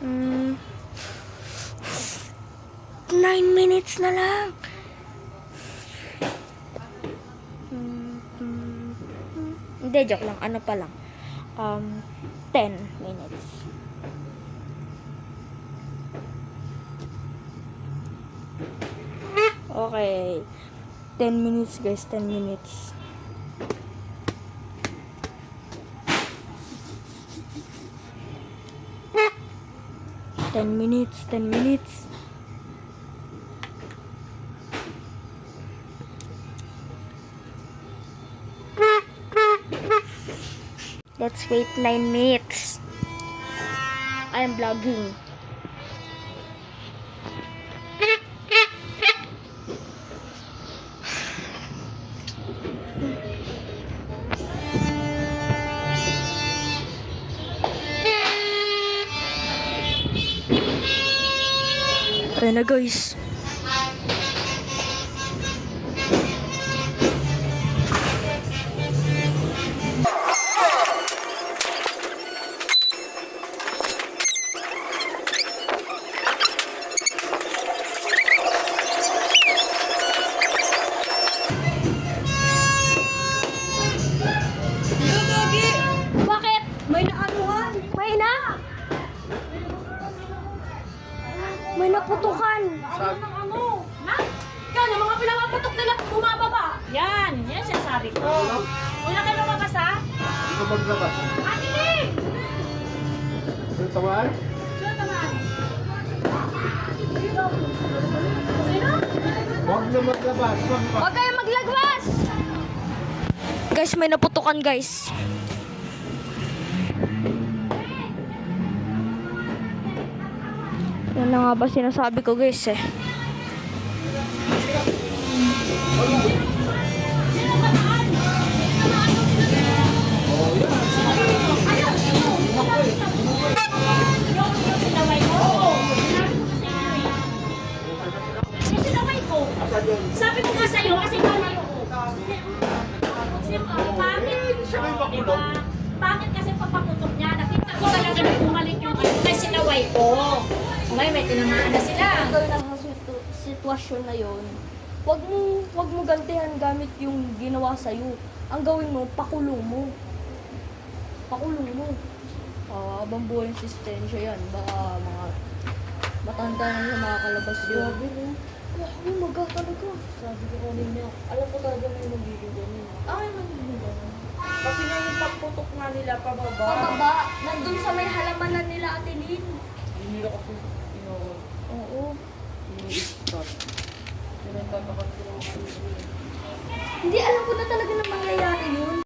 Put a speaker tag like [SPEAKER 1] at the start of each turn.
[SPEAKER 1] 9 minutes na lang. Hindi, joke lang. Ano pa lang? 10 minutes. Okay. 10 minutes, guys. 10 minutes. Ten minutes, 10 minutes. Let's wait 9 minutes. I am vlogging. Ayan na, guys. Bakit? May naanuhan? May na? May naputukan.
[SPEAKER 2] Ano? Na? Yan, yung mga pinapaputok nila bumababa. Yan sinasabi ko. Una ka lumabas ha?
[SPEAKER 3] Hindi ka maglabas.
[SPEAKER 2] Atinig!
[SPEAKER 3] Sino tamaan?
[SPEAKER 2] Sino naman? Sino?
[SPEAKER 3] Huwag na maglabas.
[SPEAKER 1] Huwag kayong maglagwas! Guys, may naputukan, guys. Yan na nga ba sinasabi ko, guys, eh.
[SPEAKER 2] Sinaway ko. Sabi ko nga sa'yo, kasi nanay ko. Diba? Bakit kasi papaputok niya? Nakita ko talaga na bumalik yung kay sinaway ko. Ngayon may tinamaan na sila.
[SPEAKER 1] Kung nasa sitwasyon na yon, wag mo gantihan gamit yung ginawa sa'yo. Ang gawin mo, pakulong mo. Pakulong mo. Abang buhay yung sistensya yan. Baka mga matanda na siya makakalabas yun. Grabe, maga talaga.
[SPEAKER 2] Sabi ko kanina, alam ko talaga may magiging ganun.
[SPEAKER 1] Ay, magiging ganun.
[SPEAKER 2] Kasi nga yung pagputok nga nila pababa.
[SPEAKER 1] Pababa, nandun sa may halamanan nila, Ate Lynn.
[SPEAKER 3] Hindi nila kasi tinawag.
[SPEAKER 1] Oo.
[SPEAKER 3] Ini-stop. Pinagtatakat ko lang.
[SPEAKER 1] Hindi, alam ko na talaga na mangyayari yun.